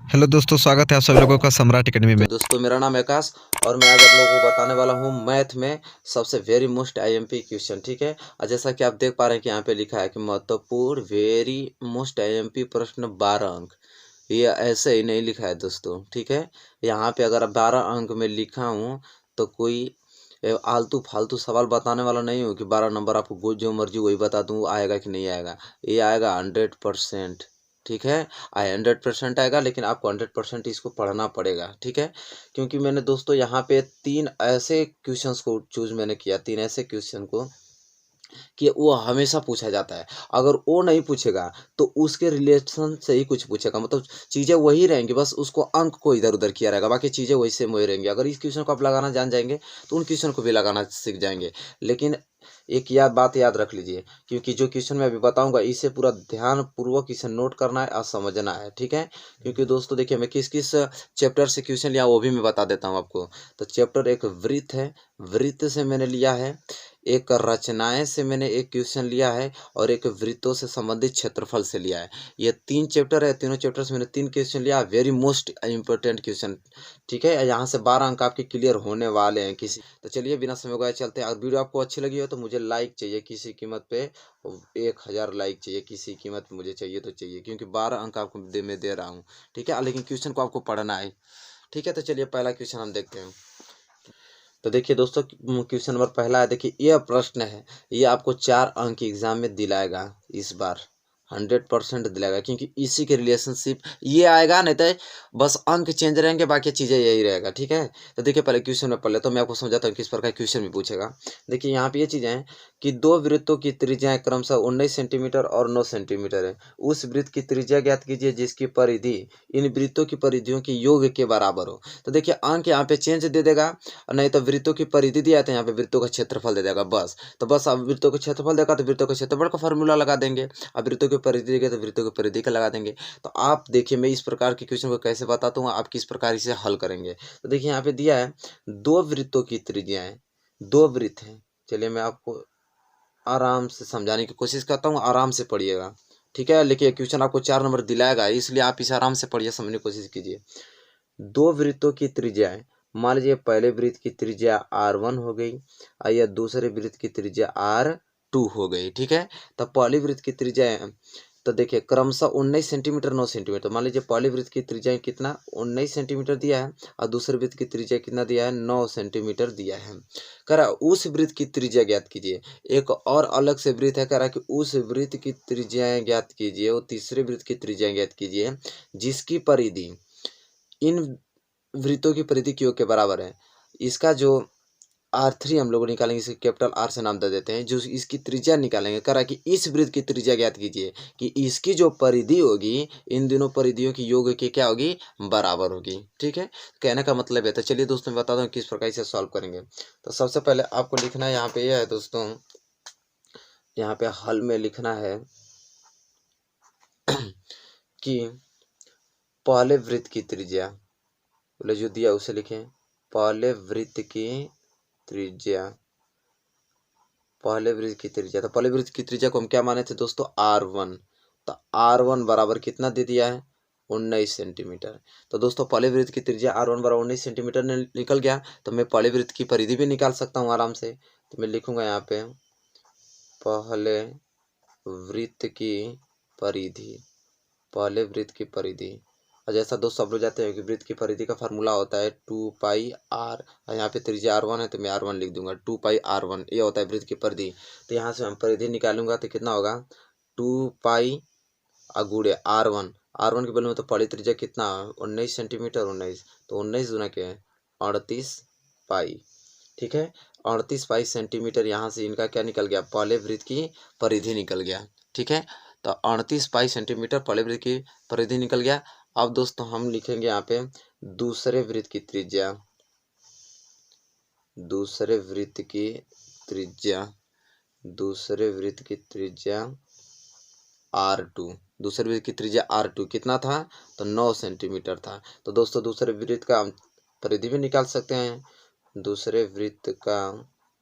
Hello दोस्तों, स्वागत है आप सभी लोगों का सम्राट अकेडमी तो में। दोस्तों मेरा नाम है आकाश और मैं आज आप लोगों को बताने वाला हूँ मैथ में सबसे वेरी मोस्ट आईएमपी क्वेश्चन। ठीक है, और जैसा कि आप देख पा रहे हैं कि यहाँ पे लिखा है कि महत्वपूर्ण वेरी मोस्ट आईएमपी प्रश्न 12 अंक। ये ऐसे ही नहीं लिखा है दोस्तों। ठीक है, यहाँ पे अगर 12 अंक में लिखा हूँ तो कोई आलतू फालतू सवाल बताने वाला नहीं हूँ कि 12 नंबर आपको जो मर्जी वही बता दूँ आएगा कि नहीं आएगा। ये आएगा 100%। ठीक है, 100% आएगा, लेकिन आपको 100% इसको पढ़ना पड़ेगा। ठीक है, क्योंकि मैंने दोस्तों यहाँ पे 3 ऐसे क्वेश्चंस को चूज मैंने किया, 3 ऐसे क्वेश्चन को कि वो हमेशा पूछा जाता है। अगर वो नहीं पूछेगा तो उसके रिलेशन से ही कुछ पूछेगा, मतलब चीज़ें वही रहेंगी, बस उसको अंक को इधर उधर किया रहेगा, बाकी चीज़ें वही सेम वही रहेंगी। अगर इस क्वेश्चन को आप लगाना जान जाएंगे तो उन क्वेश्चन को भी लगाना सीख जाएंगे। लेकिन एक बात याद रख लीजिए, क्योंकि जो क्वेश्चन मैं अभी बताऊंगा इसे पूरा ध्यान पूर्वक इसे नोट करना है और समझना है। ठीक है, क्योंकि दोस्तों देखिए मैं किस किस चैप्टर से क्वेश्चन लिया वो भी मैं बता देता हूँ आपको। तो चैप्टर एक वृत्त है, वृत्त से मैंने लिया है। एक रचनाएं से मैंने एक क्वेश्चन लिया है और एक वृत्तों से संबंधित क्षेत्रफल से लिया है। ये 3 चैप्टर है, तीनों चैप्टर से मैंने 3 क्वेश्चन लिया, वेरी मोस्ट इम्पोर्टेंट क्वेश्चन। ठीक है, यहाँ से 12 अंक आपके क्लियर होने वाले हैं किसी। तो चलिए बिना समय गवाए चलते हैं। अगर वीडियो आपको अच्छी लगी हो तो मुझे लाइक चाहिए किसी कीमत पे, 1000 लाइक चाहिए किसी कीमत पे, मुझे चाहिए तो चाहिए, क्योंकि 12 अंक आपको मैं दे रहा हूँ। ठीक है, लेकिन क्वेश्चन को आपको पढ़ना है। ठीक है, तो चलिए पहला क्वेश्चन हम देखते हैं। तो देखिए दोस्तों, क्वेश्चन नंबर पहला है। देखिए यह प्रश्न है, ये आपको 4 अंक एग्जाम में दिलाएगा इस बार, 100% दिलाएगा, क्योंकि इसी के रिलेशनशिप ये आएगा। नहीं तो बस अंक चेंज रहेंगे, बाकी चीज़ें यही रहेगा। ठीक है, तो देखिए पहले क्वेश्चन में पढ़ लेता हूँ, मैं आपको समझाता हूँ किस प्रकार क्वेश्चन भी पूछेगा। देखिए यहाँ पे ये चीज़ें हैं कि 2 वृत्तों की त्रिज्याएं क्रमशः 19 सेंटीमीटर और 9 सेंटीमीटर है। उस वृत्त की त्रिज्या ज्ञात कीजिए जिसकी परिधि इन वृत्तों की परिधियों के योग के बराबर हो। तो देखिए अंक यहाँ पे चेंज दे देगा, और नहीं तो वृत्तों की परिधि दिया तो यहाँ पे वृत्तों का क्षेत्रफल दे देगा बस। तो बस अब वृत्तों का क्षेत्रफल देगा तो वृत्तों का क्षेत्रफल का फॉर्मूला लगा देंगे। अब वृत्तों की परिधि देगा तो वृत्तों की परिधि का लगा देंगे। तो आप देखिए मैं इस प्रकार के क्वेश्चन को कैसे बताता हूँ, आप किस प्रकार इसे हल करेंगे। तो देखिए यहाँ पे दिया है 2 वृत्तों की त्रिज्याएं, 2 वृत्त हैं। चलिए मैं आपको आराम से समझाने की कोशिश करता हूँ, आराम से पढ़िएगा। ठीक है, लेकिन क्वेश्चन आपको 4 नंबर दिलाएगा, इसलिए आप इसे आराम से पढ़िए, समझने की कोशिश कीजिए। 2 वृत्तों की त्रिज्याएं, मान लीजिए पहले वृत्त की त्रिज्या R1 हो गई और यह दूसरे वृत्त की त्रिज्या R2 हो गई। ठीक है, तो पहली वृत्त की त्रिज्या, तो देखिए क्रमशः 19 सेंटीमीटर 9 सेंटीमीटर। मान लीजिए पहले वृत्त की त्रिज्या कितना 19 सेंटीमीटर दिया है और दूसरे वृत्त की त्रिज्या कितना दिया है 9 सेंटीमीटर दिया है। कह रहा उस वृत्त की त्रिज्या ज्ञात कीजिए। एक और अलग से वृत्त है, कह रहा कि उस वृत्त की त्रिज्याएं ज्ञात कीजिए, वो तीसरे वृत्त की त्रिज्या ज्ञात कीजिए जिसकी परिधि इन वृत्तों की परिधि क्यों के बराबर है। इसका जो R3 हम लोग निकालेंगे, इसे कैपिटल R से नाम दे देते हैं। जो इसकी त्रिज्या निकालेंगे, कह रहा कि इस वृत्त की त्रिज्या ज्ञात कीजिए कि इसकी जो परिधि होगी इन दोनों परिधियों की योग की क्या होगी, बराबर होगी। ठीक है, कहने का मतलब है। तो चलिए दोस्तों मैं बताता हूँ किस प्रकार इसे सॉल्व करेंगे। तो सबसे पहले आपको लिखना है यहाँ पे यह है दोस्तों, यहाँ पे हल में लिखना है कि पहले वृत्त की त्रिज्या, बोले जो दिया उसे लिखें। पहले वृत्त की त्रिज्या, पहले वृत्त की त्रिज्या, तो पहले वृत्त की त्रिज्या को हम क्या माने थे दोस्तों, R1। तो R1 बराबर कितना दे दिया है, 19 सेंटीमीटर। तो दोस्तों पहले वृत्त की त्रिज्या R1 बराबर 19 सेंटीमीटर निकल गया। तो मैं पहले वृत्त की परिधि भी निकाल सकता हूँ आराम से। तो मैं लिखूंगा यहाँ पे पहले वृत्त की परिधि, पहले वृत्त की परिधि। और जैसा दोस्त सब लोग जाते हैं कि वृत्त की परिधि का फार्मूला होता है 2πr, और यहाँ पे त्रिज्या R1 है तो मैं R1 लिख दूंगा, 2πr1 ये होता है वृत्त की परिधि। तो यहाँ से हम परिधि निकालूंगा तो कितना होगा 2π गुणे R1, R1 के बदले में तो पहली त्रिज्या कितना 19 सेंटीमीटर, 19, तो 19 गुना के 38π। ठीक है, 38π सेंटीमीटर, यहाँ से इनका क्या निकल गया, पहले वृत्त की परिधि निकल गया। ठीक है, तो 38π सेंटीमीटर पहले वृत्त की परिधि निकल गया। अब दोस्तों हम लिखेंगे यहाँ पे दूसरे वृत्त की त्रिज्या, दूसरे वृत्त की त्रिज्या, दूसरे वृत्त की त्रिज्या R2। दूसरे वृत्त की त्रिज्या R2 कितना था, तो 9 सेंटीमीटर था। तो दोस्तों दूसरे वृत्त का परिधि भी निकाल सकते हैं। दूसरे वृत्त का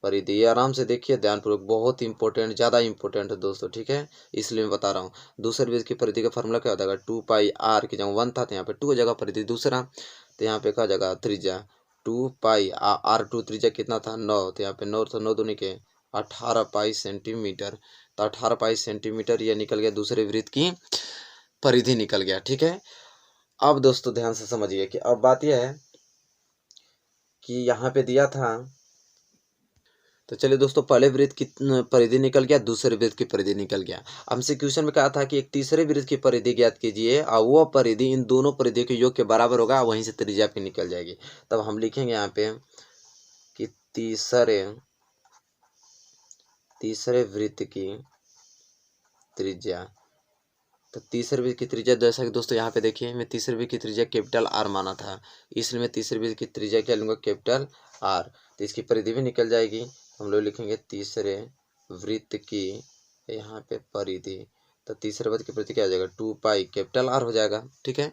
परिधि। ये आराम से देखिए ध्यानपूर्वक, बहुत इंपॉर्टेंट, ज़्यादा इंपॉर्टेंट है दोस्तों, ठीक है, इसलिए मैं बता रहा हूँ। दूसरे वृत्त की परिधि का फॉर्मूला क्या होता है, 2πr की जगह 1 था तो यहाँ पे 2 जगह परिधि दूसरा, तो यहाँ पे क्या जगह त्रिज्या 2πr2 त्रिज्या कितना था 9, तो यहाँ पे 9 तो 9 दूनी के 18 पाई सेंटीमीटर, तो 18 पाई सेंटीमीटर ये निकल गया, दूसरे वृत्त की परिधि निकल गया, ठीक है। अब दोस्तों ध्यान से समझिए कि अब बात यह है कि यहाँ पे दिया था, तो चलिए दोस्तों पहले वृत्त की परिधि निकल गया, दूसरे वृत्त की परिधि निकल गया। हमसे क्वेश्चन में कहा था कि एक तीसरे वृत्त की परिधि ज्ञात कीजिए और वह परिधि इन दोनों परिधियों के योग के बराबर होगा, वहीं से त्रिज्या आपकी निकल जाएगी। तब हम लिखेंगे यहाँ पे कि तीसरे वृत्त की त्रिज्या, तो तीसरे वृत्त की त्रिज्या जैसा कि दोस्तों यहाँ पे देखिए मैं तीसरे वृत्त की त्रिज्या कैपिटल आर माना था, इसलिए मैं तीसरे वृत्त की त्रिज्या क्या लूँगा, कैपिटल आर, तो इसकी परिधि भी निकल जाएगी। हम लोग लिखेंगे तीसरे वृत्त की यहाँ पे परिधि, तो तीसरे वृत्त की परिधि क्या हो जाएगा 2π कैपिटल आर हो जाएगा, ठीक है,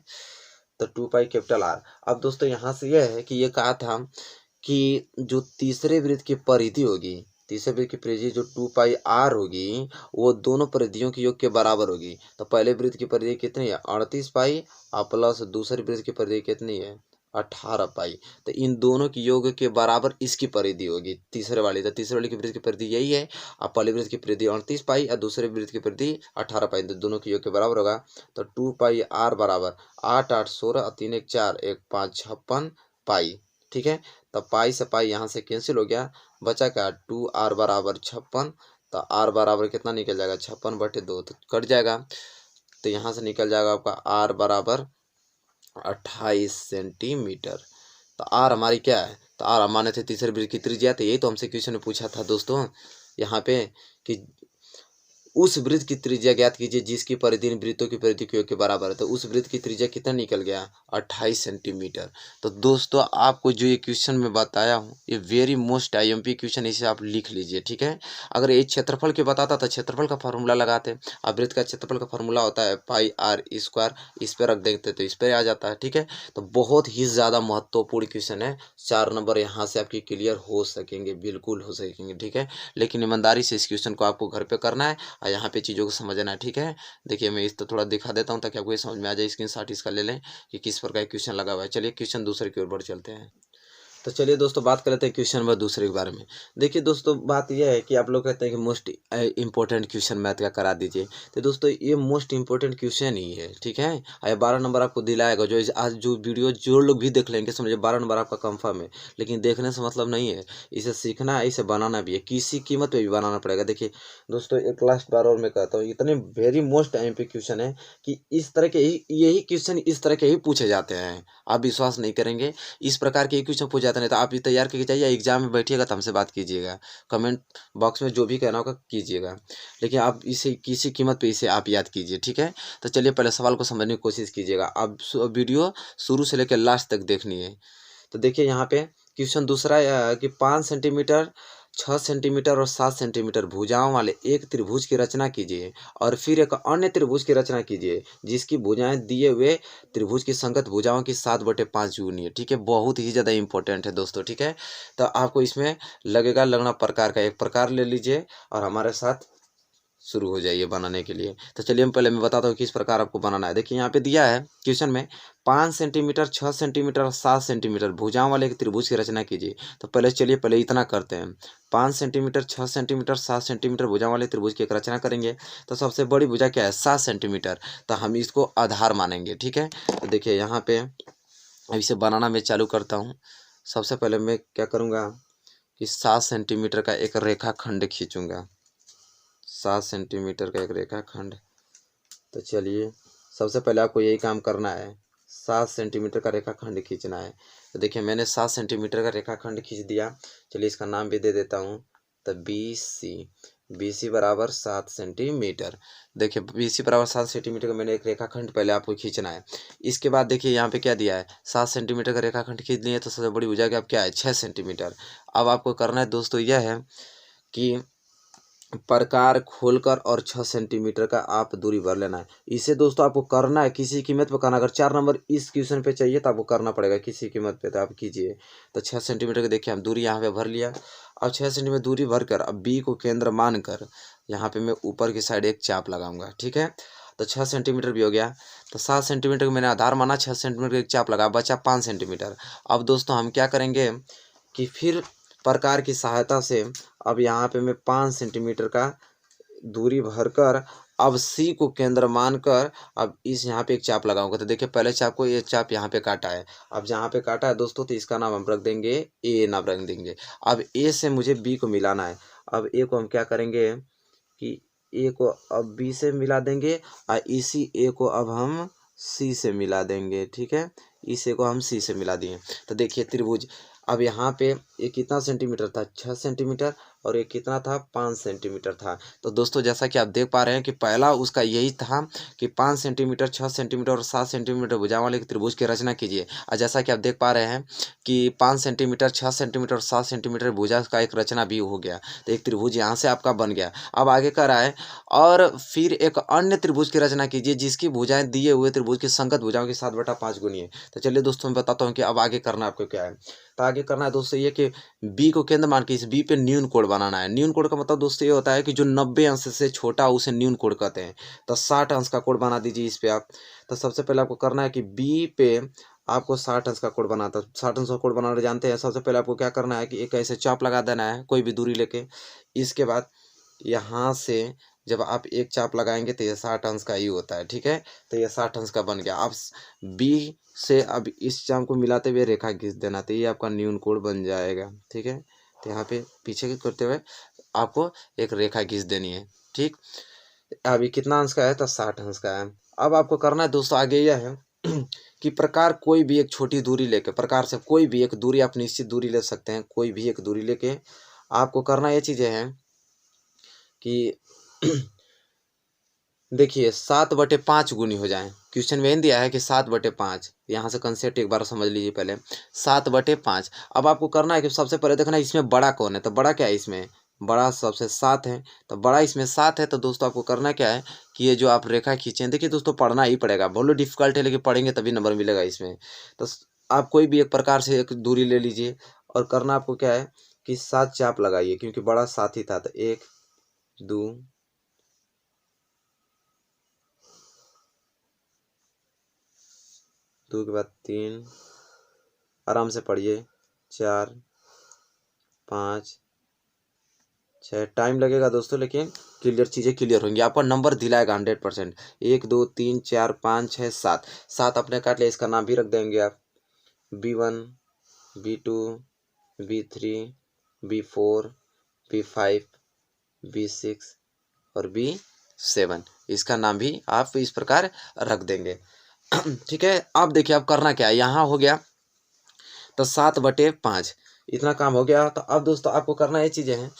तो 2π कैपिटल आर। अब दोस्तों यहाँ से यह है कि ये कहा था कि जो तीसरे वृत्त की परिधि होगी, तीसरे वृत्त की परिधि जो 2πr होगी वो दोनों परिधियों के योग के बराबर होगी। तो पहले वृत्त की परिधि कितनी है 38 पाई और प्लस दूसरे वृत्त की परिधि कितनी है 18 पाई, तो इन दोनों के योग के बराबर इसकी परिधि होगी तीसरे वाली। तो तीसरे वाली की वृत्त की परिधि यही है, और पहले वृत्त की परिधि 38 पाई और दूसरे वृत्त की परिधि 18 पाई, तो दोनों के योग के बराबर होगा। तो 2πr बराबर 8 8 16 और 3 1 4 1 5 56 पाई, ठीक है। तो पाई से पाई यहाँ से कैंसिल हो गया, बचा क्या 2r बराबर 56, तो r बराबर कितना निकल जाएगा 56/2, तो कट जाएगा, तो यहाँ से निकल जाएगा आपका r बराबर 28 सेंटीमीटर। तो r हमारी क्या है, तो r माने थे तीसरे वृत्त की त्रिज्या, तो यही तो हमसे क्वेश्चन में पूछा था दोस्तों यहाँ पे कि उस वृत्त की त्रिज्या ज्ञात कीजिए जिसकी परिधि इन वृत्तों की परिधि के योग के बराबर है। तो उस वृत्त की त्रिज्या कितना निकल गया 28 सेंटीमीटर। तो दोस्तों आपको जो ये क्वेश्चन मैं बताया हूँ ये वेरी मोस्ट आईएमपी क्वेश्चन, इसे आप लिख लीजिए, ठीक है। अगर ये क्षेत्रफल के बताता तो क्षेत्रफल का फार्मूला लगाते, अब वृत्त का क्षेत्रफल का फार्मूला होता है πr², इस पर रख देते तो इस पर आ जाता है, ठीक है। तो बहुत ही ज़्यादा महत्वपूर्ण क्वेश्चन है, 4 नंबर यहाँ से आपकी क्लियर हो सकेंगे, बिल्कुल हो सकेंगे, ठीक है। लेकिन ईमानदारी से इस क्वेश्चन को आपको घर पर करना है और यहाँ पे चीज़ों को समझना है, ठीक है। देखिए मैं इस तो थोड़ा दिखा देता हूँ ताकि आपको ये समझ में आ जाए, स्क्रीनशॉट इसका ले लें कि किस प्रकार क्वेश्चन लगा हुआ है। चलिए क्वेश्चन दूसरे की ओर बढ़ चलते हैं। तो चलिए दोस्तों बात कर लेते हैं क्वेश्चन नंबर दूसरे के बारे में। देखिए दोस्तों बात यह है कि आप लोग कहते हैं कि मोस्ट इंपॉर्टेंट क्वेश्चन मैथ का करा दीजिए, तो दोस्तों ये मोस्ट इंपॉर्टेंट क्वेश्चन ही है, ठीक है। और 12 नंबर आपको दिलाएगा, जो आज जो वीडियो जो लोग भी देख लेंगे समझिए 12 नंबर आपका कंफर्म है। लेकिन देखने से मतलब नहीं है, इसे सीखना है, इसे बनाना भी है, किसी कीमत पर भी बनाना पड़ेगा। देखिए दोस्तों एक लास्ट बार और मैं कहता हूँ, इतने वेरी मोस्ट आईएमपी क्वेश्चन है कि इस तरह के यही क्वेश्चन इस तरह के ही पूछे जाते हैं, आप विश्वास नहीं करेंगे, इस प्रकार के क्वेश्चन पूछे जाते नहीं। तो आप ये तैयार करके जाइए, एग्जाम में बैठिएगा तो हमसे बात कीजिएगा, कमेंट बॉक्स में जो भी कहना होगा कीजिएगा, लेकिन आप इसे किसी कीमत पे इसे आप याद कीजिए, ठीक है। तो चलिए पहले सवाल को समझने की कोशिश कीजिएगा, अब वीडियो शुरू से लेकर लास्ट तक देखनी है। तो देखिए यहाँ पे क्वेश्चन दूसरा कि 5 सेंटीमीटर 6 सेंटीमीटर और 7 सेंटीमीटर भुजाओं वाले एक त्रिभुज की रचना कीजिए और फिर एक अन्य त्रिभुज की रचना कीजिए जिसकी भुजाएं दिए हुए त्रिभुज की संगत भुजाओं की 7/5 यूनिट, ठीक है। बहुत ही ज़्यादा इंपॉर्टेंट है दोस्तों, ठीक है। तो आपको इसमें लगना प्रकार का एक प्रकार ले लीजिए और हमारे साथ शुरू हो जाइए बनाने के लिए। तो चलिए मैं बताता हूँ किस प्रकार आपको बनाना है। देखिए यहाँ पे दिया है क्वेश्चन में 5 सेंटीमीटर 6 सेंटीमीटर और 7 सेंटीमीटर भुजाओं वाले एक त्रिभुज की रचना कीजिए। तो पहले इतना करते हैं, 5 सेंटीमीटर 6 सेंटीमीटर 7 सेंटीमीटर भुजाओं वाले त्रिभुज की एक रचना करेंगे। तो सबसे बड़ी भुजा क्या है 7 सेंटीमीटर, तो हम इसको आधार मानेंगे, ठीक है। तो देखिए यहाँ पे अब इसे बनाना मैं चालू करता हूँ। सबसे पहले मैं क्या करूँगा कि 7 सेंटीमीटर का एक रेखाखंड खींचूँगा, 7 सेंटीमीटर का एक रेखाखंड। तो चलिए सबसे पहले आपको यही काम करना है, 7 सेंटीमीटर का रेखाखंड खींचना है। तो देखिए मैंने 7 सेंटीमीटर का रेखाखंड खींच दिया। चलिए इसका नाम भी दे देता हूँ, तो BC बराबर 7 सेंटीमीटर। देखिए BC बराबर 7 सेंटीमीटर का मैंने एक रेखाखंड पहले आपको खींचना है। इसके बाद देखिए यहाँ पे क्या दिया है 7 सेंटीमीटर का रेखाखंड खींच लिए, तो सबसे बड़ी भुजा की अब क्या है 6 सेंटीमीटर। अब आपको करना है दोस्तों यह है कि प्रकार खोलकर और 6 सेंटीमीटर का आप दूरी भर लेना है। इसे दोस्तों आपको करना है किसी कीमत पे करना। अगर 4 नंबर इस क्वेश्चन पे चाहिए तो आपको करना पड़ेगा किसी कीमत पे, तो आप कीजिए। तो 6 सेंटीमीटर का देखिए हम दूरी यहाँ पे भर लिया। अब 6 सेंटीमीटर दूरी भर कर अब बी को केंद्र मानकर यहाँ पे मैं ऊपर की साइड एक चाप लगाऊंगा, ठीक है। तो 6 सेंटीमीटर भी हो गया। तो 7 सेंटीमीटर को मैंने आधार माना, 6 सेंटीमीटर का एक चाप लगा, बचा 5 सेंटीमीटर। अब दोस्तों हम क्या करेंगे कि फिर प्रकार की सहायता से अब यहाँ पे मैं 5 सेंटीमीटर का दूरी भरकर अब सी को केंद्र मानकर अब इस यहाँ पे एक चाप लगाऊंगा। तो देखिए पहले चाप को ये चाप यहाँ पे काटा है। अब जहाँ पे काटा है दोस्तों तो इसका नाम हम रख देंगे ए, नाम रख देंगे। अब ए से मुझे बी को मिलाना है। अब ए को हम क्या करेंगे कि ए को अब बी से मिला देंगे और इसी ए को अब हम सी से मिला देंगे, ठीक है। इस ए को हम सी से मिला दिए। तो देखिए त्रिभुज अब यहाँ पे ये कितना सेंटीमीटर था, 6 सेंटीमीटर, और ये कितना था, 5 सेंटीमीटर था। तो दोस्तों जैसा कि आप देख पा रहे हैं कि पहला उसका यही था कि 5 सेंटीमीटर, 6 सेंटीमीटर और 7 सेंटीमीटर भुजाओं वाले त्रिभुज की रचना कीजिए। और जैसा कि आप देख पा रहे हैं कि 5 सेंटीमीटर, 6 सेंटीमीटर और 7 सेंटीमीटर भुजा का एक रचना भी हो गया। तो एक त्रिभुज यहाँ से आपका बन गया। अब आगे कर आए और फिर एक अन्य त्रिभुज की रचना कीजिए जिसकी भुजाएं दिए हुए त्रिभुज की संगत भुजाओं की 7/5 गुनी है। तो चलिए दोस्तों मैं बताता हूँ कि अब आगे करना आपको क्या है। तो आगे करना है दोस्तों ये कि बी को केंद्र मान के इस बी पे न्यून कोण बनाना है। न्यून कोण का मतलब दोस्तों ये होता है कि जो 90 अंश से छोटा उसे न्यून कोण कहते हैं। तो 60 अंश का कोण बना दीजिए इस पे आप। तो सबसे पहले आपको करना है कि बी पे आपको 60 अंश का कोण बनाना। तो 60 अंश का कोण बनाना जानते हैं। सबसे पहले आपको क्या करना है कि एक ऐसे चाप लगा देना है कोई भी दूरी लेके। इसके बाद यहाँ से जब आप एक चाप लगाएंगे तो ये 60 अंश का ही होता है, ठीक है। तो ये 60 अंश का बन गया। आप बी से अब इस चाप को मिलाते हुए रेखा खींच देना, तो ये आपका न्यून कोण बन जाएगा, ठीक है। तो यहाँ पे पीछे की करते हुए आपको एक रेखा खींच देनी है, ठीक। अभी कितना अंश का है, तो 60 अंश का है। अब आपको करना है दोस्तों आगे यह है कि प्रकार कोई भी एक छोटी दूरी लेके, प्रकार से कोई भी एक दूरी आप निश्चित दूरी ले सकते हैं, कोई भी एक दूरी लेके आपको करना ये चीज़ें हैं कि देखिए 7/5 गुनी हो जाए। क्वेश्चन में दिया है कि 7/5। यहाँ से कंसेप्ट एक बार समझ लीजिए पहले। 7/5। अब आपको करना है कि सबसे पहले देखना है इसमें बड़ा कौन है। तो बड़ा क्या है इसमें, बड़ा सबसे 7 है। तो बड़ा इसमें 7 है। तो दोस्तों आपको करना क्या है कि ये जो आप रेखा खींचे, देखिए दोस्तों पढ़ना ही पड़ेगा, बहुत डिफिकल्ट है लेकिन पढ़ेंगे तभी नंबर मिलेगा इसमें। तो आप कोई भी एक प्रकार से एक दूरी ले लीजिए और करना आपको क्या है कि 7 चाप लगाइए क्योंकि बड़ा 7 ही था। तो 1 2 2 के बाद 3, आराम से पढ़िए, 4 5 6। टाइम लगेगा दोस्तों लेकिन क्लियर चीज़ें क्लियर होंगी, आपका नंबर दिलाएगा 100%। 1 2 3 4 5 6 7। 7 अपने काट लिया, इसका नाम भी रख देंगे आप B1 B2 B3 B4 B5 B6 और B7। इसका नाम भी आप इस प्रकार रख देंगे ठीक है। अब देखिए अब करना क्या है, यहाँ हो गया तो 7/5 इतना काम हो गया। तो अब दोस्तों आपको करना ये चीज़ें हैं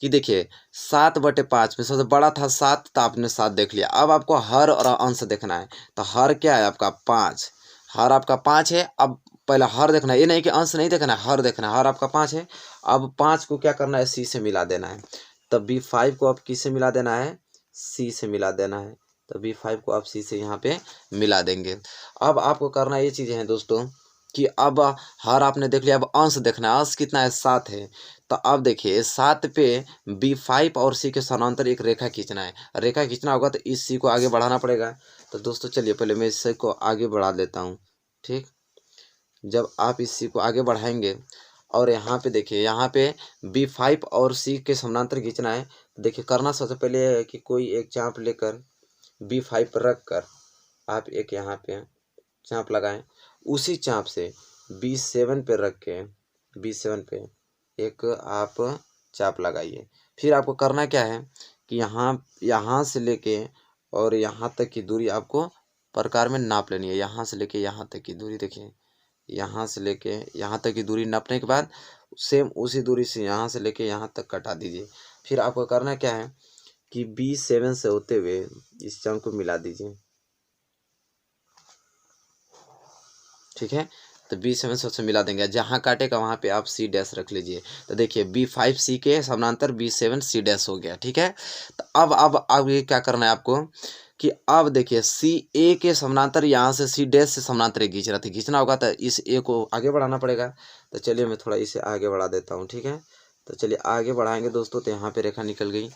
कि देखिए 7/5 में सबसे बड़ा था 7, तो आपने 7 देख लिया। अब आपको हर और अंश देखना है। तो हर क्या है आपका 5, हर आपका 5 है। अब पहले हर देखना है, ये नहीं कि अंश नहीं देखना है, हर देखना है। हर आपका 5 है। अब 5 को क्या करना है, सी से मिला देना है। तब B5 को आप किस से मिला देना है, सी से मिला देना है। तो B5 को आप सी से यहाँ पे मिला देंगे। अब आपको करना ये चीज़ें हैं दोस्तों कि अब हर आपने देख लिया, अब अंश देखना है। अंश कितना है, 7 है। तो अब देखिए 7 पे B5 और सी के समानांतर एक रेखा खींचना है। रेखा खींचना होगा तो इस सी को आगे बढ़ाना पड़ेगा। तो दोस्तों चलिए पहले मैं इस सी को आगे बढ़ा देता हूँ, ठीक। जब आप इस सी को आगे बढ़ाएंगे और यहाँ पे देखिए, यहाँ पे B5 और सी के समानांतर खींचना है। देखिए करना सबसे पहले है कि कोई एक चाप लेकर B5 पर रख कर आप एक यहाँ पे चाप लगाएं। उसी चाप से B7 पे रख के B7 पे एक आप चाप लगाइए। फिर आपको करना क्या है कि यहाँ से लेके और यहाँ तक की दूरी आपको प्रकार में नाप लेनी है। यहाँ से लेके यहाँ तक की दूरी, देखिए यहाँ से लेके यहाँ तक की दूरी नापने के बाद सेम उसी दूरी से यहाँ से लेके यहाँ तक कटा दीजिए। फिर आपको करना क्या है कि B7 से होते हुए इस चाप को मिला दीजिए, ठीक है। तो B7 से उससे मिला देंगे, जहाँ काटेगा वहाँ पे आप C डैश रख लीजिए। तो देखिए B5C के समानांतर B7 C डैश हो गया, ठीक है। तो अब ये क्या करना है आपको कि अब देखिए CA के समानांतर यहाँ से C डैश से समानांतर खींच रहा था, खींचना होगा तो इस A को आगे बढ़ाना पड़ेगा। तो चलिए मैं थोड़ा इसे आगे बढ़ा देता हूँ, ठीक है। तो चलिए आगे बढ़ाएंगे दोस्तों, तो यहाँ पे रेखा निकल गई।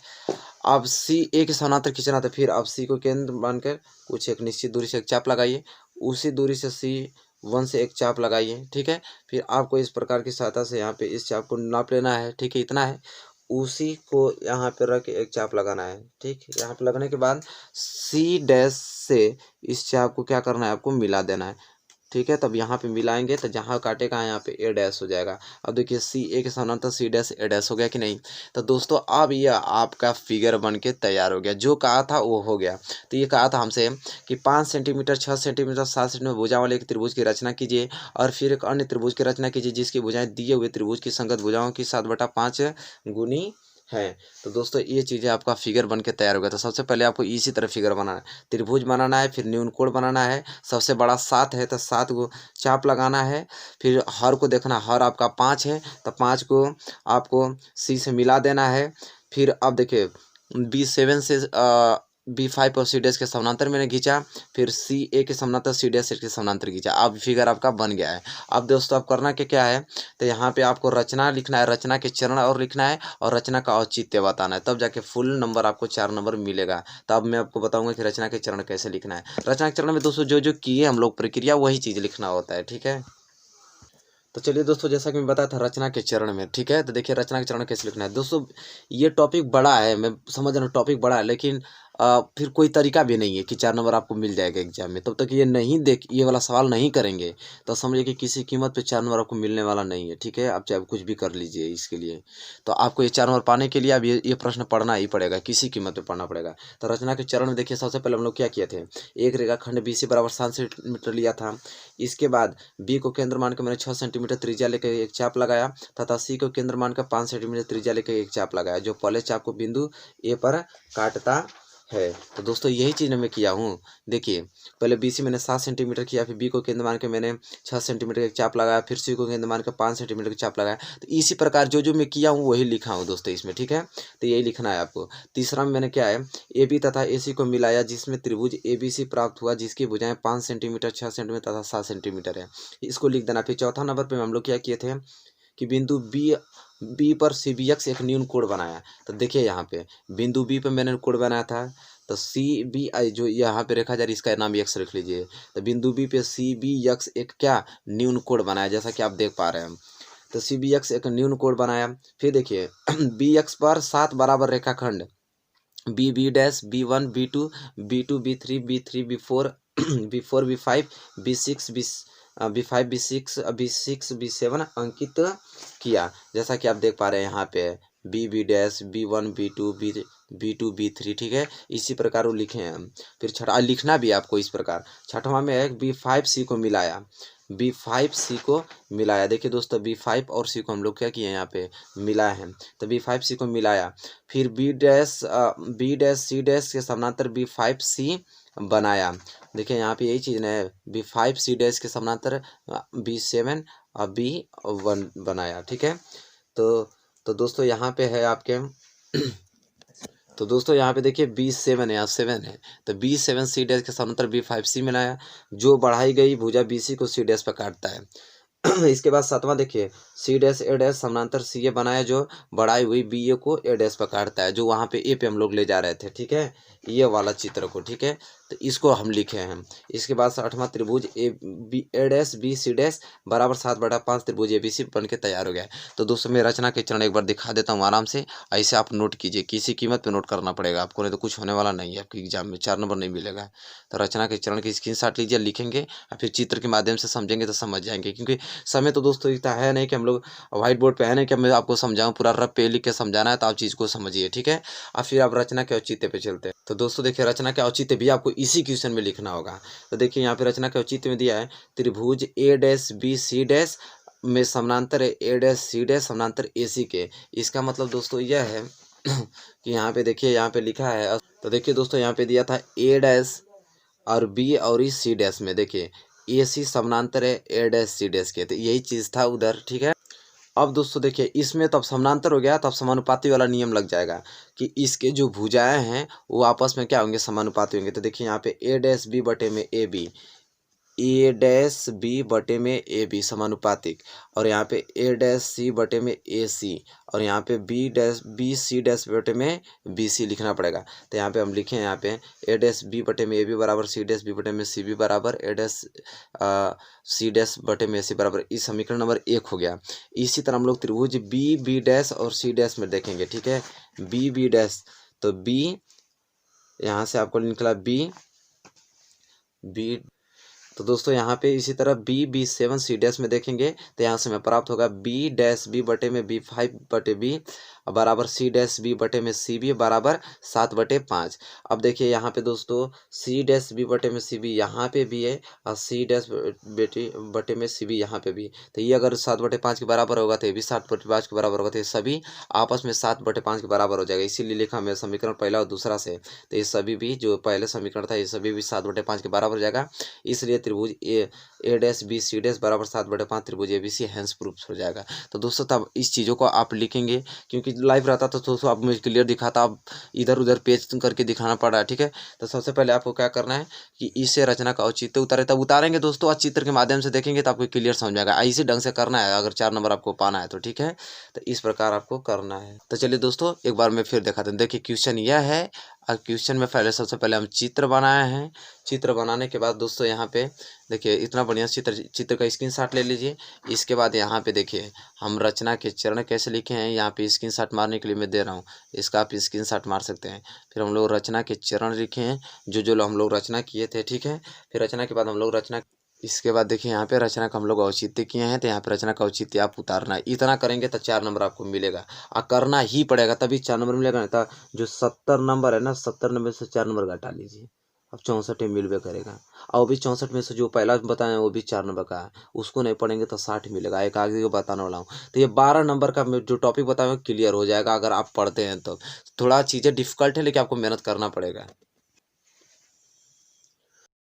अब CA के समानांतर खींचना, तो फिर आप C को केंद्र मानकर कुछ एक निश्चित दूरी से एक चाप लगाइए, उसी दूरी से C1 से एक चाप लगाइए, ठीक है। फिर आपको इस प्रकार की सहायता से यहाँ पे इस चाप को नाप लेना है, ठीक है, इतना है। उसी को यहाँ पे रख के एक चाप लगाना है, ठीक। यहाँ पे लगने के बाद C डैश से इस चाप को क्या करना है, आपको मिला देना है, ठीक है। तब यहाँ पे मिलाएंगे तो जहाँ काटेगा यहाँ पे A डैश हो जाएगा। अब देखिए CA के समानांतर C डैश A डैश हो गया कि नहीं। तो दोस्तों अब ये आपका फिगर बन के तैयार हो गया, जो कहा था वो हो गया। तो ये कहा था हमसे कि 5 सेंटीमीटर 6 सेंटीमीटर 7 सेंटीमीटर भुजा वाले एक त्रिभुज की रचना कीजिए और फिर एक अन्य त्रिभुज की रचना कीजिए जिसकी भुजाएं दिए हुए त्रिभुज की संगत भुजाओं की 7/5 गुनी है। तो दोस्तों ये चीज़ें आपका फिगर बन के तैयार हो गया। तो सबसे पहले आपको इसी तरह फिगर बनाना है, त्रिभुज बनाना है, फिर न्यून कोण बनाना है। सबसे बड़ा 7 है तो 7 को चाप लगाना है। फिर हर को देखना, हर आपका 5 है तो 5 को आपको C से मिला देना है। फिर अब देखिए B7 से B5 और C डैश के समानांतर मैंने खींचा, फिर CA के समानांतर C डैश के समानांतर खींचा। अब फिगर आपका बन गया है। अब दोस्तों आप करना क्या है, तो यहाँ पे आपको रचना लिखना है, रचना के चरण और लिखना है और रचना का औचित्य बताना है, तब जाके फुल नंबर आपको 4 नंबर मिलेगा। तो अब मैं आपको बताऊंगा कि रचना के चरण कैसे लिखना है। रचना के चरण में दोस्तों जो जो किए हम लोग प्रक्रिया वही चीज़ लिखना होता है, ठीक है। तो चलिए दोस्तों, जैसा कि मैं बताया था रचना के चरण में, ठीक है। तो देखिए रचना के चरण कैसे लिखना है दोस्तों। ये टॉपिक बड़ा है, मैं समझ रहा हूँ टॉपिक बड़ा है, लेकिन फिर कोई तरीका भी नहीं है कि 4 नंबर आपको मिल जाएगा एग्जाम में। तब तक ये वाला सवाल नहीं करेंगे तो समझिए कि किसी कीमत पे 4 नंबर आपको मिलने वाला नहीं है, ठीक है। आप चाहे कुछ भी कर लीजिए इसके लिए। तो आपको ये 4 नंबर पाने के लिए अब ये प्रश्न पढ़ना ही पड़ेगा, किसी कीमत पे पढ़ना पड़ेगा। तो रचना के चरण में देखिए सबसे पहले हम लोग क्या किए थे, एक रेखाखंड BC बराबर 7 सेंटीमीटर लिया था। इसके बाद B को केंद्र मान के मैंने 6 सेंटीमीटर त्रिज्या लेकर एक चाप लगाया तथा C को केंद्र मानकर 5 सेंटीमीटर त्रिज्या लेकर एक चाप लगाया, जो पहले चाप को बिंदु A पर काटता है। तो दोस्तों यही चीज़ मैं किया हूँ। देखिए पहले BC मैंने 7 सेंटीमीटर किया, फिर B को केंद्र मान के मैंने 6 सेंटीमीटर का एक चाप लगाया, फिर C को केंद्र मान के 5 सेंटीमीटर का चाप लगाया। तो इसी प्रकार जो जो मैं किया हूँ वही लिखा हूँ दोस्तों इसमें, ठीक है। तो यही लिखना है आपको। तीसरा में मैंने क्या है, AB तथा AC को मिलाया जिसमें त्रिभुज ABC प्राप्त हुआ जिसकी भुजाएं 5 सेंटीमीटर 6 सेंटीमीटर तथा 7 सेंटीमीटर है, इसको लिख देना। फिर चौथा नंबर पर हम लोग क्या किए थे कि बिंदु B पर CBX एक न्यून कोण बनाया। तो देखिए यहाँ पे बिंदु B पे मैंने कोण बनाया था, तो CBI जो यहाँ पे रेखा जा रही है इसका नाम X रख लीजिए। तो बिंदु B पे CBX एक क्या न्यून कोण बनाया, जैसा कि आप देख पा रहे हैं। तो CBX एक न्यून कोण बनाया। फिर देखिए BX पर 7 बराबर रेखाखंड B dash B1 B2 B2 B3 B3 B4 B4 B5 B6 B5 B6 B7 अंकित किया, जैसा कि आप देख पा रहे हैं यहाँ पे B dash B1 B2 B2 B3, ठीक है। इसी प्रकार वो लिखे हैं। फिर छठा लिखना भी आपको इस प्रकार। छठवां में है B5C को मिलाया, B5C को मिलाया। देखिए दोस्तों B5 और C को हम लोग क्या किए यहाँ पे मिलाए हैं। तो B5C को मिलाया, फिर B डैश C डैश के समानांतर B5C बनाया। देखिए यहाँ पे यही चीज़ है, B5C डैश के समानांतर B7 और B1 बनाया, ठीक है। तो दोस्तों यहाँ पे है आपके तो दोस्तों यहाँ पे देखिए B7 है, 7 है। तो B7 C डैश के समानांतर B5C मिलाया, जो बढ़ाई गई भुजा BC को C डैश पर काटता है। इसके बाद सातवां देखिए C डैश A डैश समानांतर CA बनाया, जो बढ़ाई हुई BA को A डैश पर काटता है, जो वहाँ पे A पे हम लोग ले जा रहे थे, ठीक है, ये वाला चित्र को, ठीक है। तो इसको हम लिखे हैं। इसके बाद 8वां त्रिभुज A dash B C dash बराबर 7/5 त्रिभुज ABC बन के तैयार हो गया है। तो दोस्तों मैं रचना के चरण एक बार दिखा देता हूँ आराम से, ऐसे आप नोट कीजिए, किसी कीमत पे नोट करना पड़ेगा आपको, नहीं तो कुछ होने वाला नहीं है, आपके एग्जाम में 4 नंबर नहीं मिलेगा। तो रचना के चरण की स्क्रीनशॉट लीजिए, लिखेंगे और फिर चित्र के माध्यम से समझेंगे तो समझ जाएंगे, क्योंकि समय तो दोस्तों इतना है नहीं कि हम लोग व्हाइट बोर्ड पे है नहीं कि मैं आपको समझाऊँ, पूरा रफ पे लिख के समझाना है, तो आप चीज़ को समझिए, ठीक है। और फिर आप रचना के औचित्य पे चलते हैं। तो दोस्तों देखिए रचना के औचित्य भी आपको इसी क्वेश्चन में लिखना होगा। तो देखिए यहाँ पे रचना के औचित्य में दिया है त्रिभुज A dash B C dash में समानांतर है A डैश C डैश समानांतर AC के। इसका मतलब दोस्तों यह है कि यहाँ पे देखिए यहाँ पे लिखा है। तो देखिए दोस्तों यहाँ पे दिया था A डैश और B और इस C डैश में देखिए ए सी समानांतर है ए डैश सी डैश के, तो यही चीज़ था उधर, ठीक है। अब दोस्तों देखिए इसमें तब समानांतर हो गया, तब समानुपाती वाला नियम लग जाएगा कि इसके जो भुजाएं हैं वो आपस में क्या होंगे, समानुपाती होंगे। तो देखिए यहाँ पे ए डैश बी बटे में A B, A dash B बटे में ए बी समानुपातिक, और यहाँ पे ए डैश सी बटे में ए सी, और यहाँ पे B dash B C dash बटे में बी सी लिखना पड़ेगा। तो यहाँ पे हम लिखें, यहाँ पे ए डैश बी बटे में ए बी बराबर सी डैश बी बटे में सी बी बराबर ए डैश सी डैश बटे में सी बराबर, इस समीकरण नंबर 1 हो गया। इसी तरह हम लोग त्रिभुज बी बी डैश और सी डैश में देखेंगे, ठीक है। बी बी डैश, तो बी यहाँ से आपको निकला बी बी, तो दोस्तों यहाँ पे इसी तरह बी बी 7 सी डैश में देखेंगे, तो यहाँ से हमें प्राप्त होगा बी डैश बी बटे में बी 5 बटे बी बराबर सी डैश बी बटे में सी बी बराबर 7/5। अब देखिए यहाँ पे दोस्तों सी डैश बी बटे में सी बी यहाँ पे भी है, और सी डैश बटे में सी बी यहाँ पे भी, तो ये अगर 7/5 के बराबर होगा तो ये भी 7/5 के बराबर होगा, तो ये सभी आपस में 7/5 के बराबर हो जाएगा। इसीलिए लिखा हमें समीकरण पहला और दूसरा से, तो ये सभी भी जो पहले समीकरण था ये सभी भी 7/5 के बराबर हो जाएगा। इसलिए त्रिभुज A dash B C dash बराबर 7/5 त्रिभुज A B C hence proof हो जाएगा। तो दोस्तों तब इस चीज़ों को आप लिखेंगे, क्योंकि लाइव रहता तो दोस्तों आप मुझे क्लियर दिखाता, अब इधर उधर पेज करके दिखाना पड़ रहा है, ठीक है। तो सबसे पहले आपको क्या करना है कि इसे रचना का औचित्य उतारे, तब उतारेंगे दोस्तों, और चित्र के माध्यम से देखेंगे तो आपको क्लियर समझ आएगा। इसी ढंग से करना है अगर 4 नंबर आपको पाना है तो, ठीक है। तो इस प्रकार आपको करना है। तो चलिए दोस्तों एक बार मैं फिर दिखाता हूँ। देखिए क्वेश्चन यह है, और क्वेश्चन में पहले सबसे पहले हम चित्र बनाए हैं। चित्र बनाने के बाद दोस्तों यहाँ पे देखिए इतना बढ़िया चित्र का स्क्रीनशॉट ले लीजिए। इसके बाद यहाँ पे देखिए हम रचना के चरण कैसे लिखे हैं, यहाँ पे स्क्रीनशॉट मारने के लिए मैं दे रहा हूँ, इसका आप स्क्रीनशॉट मार सकते हैं। फिर हम लोग रचना के चरण लिखे हैं, जो हम लोग रचना किए थे, ठीक है। फिर रचना के बाद हम लोग रचना, इसके बाद देखिए यहाँ पे रचना का हम लोग औचित्य किए हैं, तो यहाँ पे रचना का औचित्य आप उतारना है। इतना करेंगे तो 4 नंबर आपको मिलेगा, और करना ही पड़ेगा तभी 4 नंबर मिलेगा। नहीं तो जो 70 नंबर है ना, 70 नंबर से 4 नंबर घटा लीजिए, अब 64 ही मिलवे करेगा। और वो भी 64 में से जो पहला बताया वो भी 4 नंबर का है, उसको नहीं पढ़ेंगे तो 60 मिलेगा। एक आगे को बताने वाला हूँ, तो ये 12 नंबर का जो टॉपिक बताया क्लियर हो जाएगा अगर आप पढ़ते हैं तो। थोड़ा चीज़ें डिफिकल्ट है लेकिन आपको मेहनत करना पड़ेगा।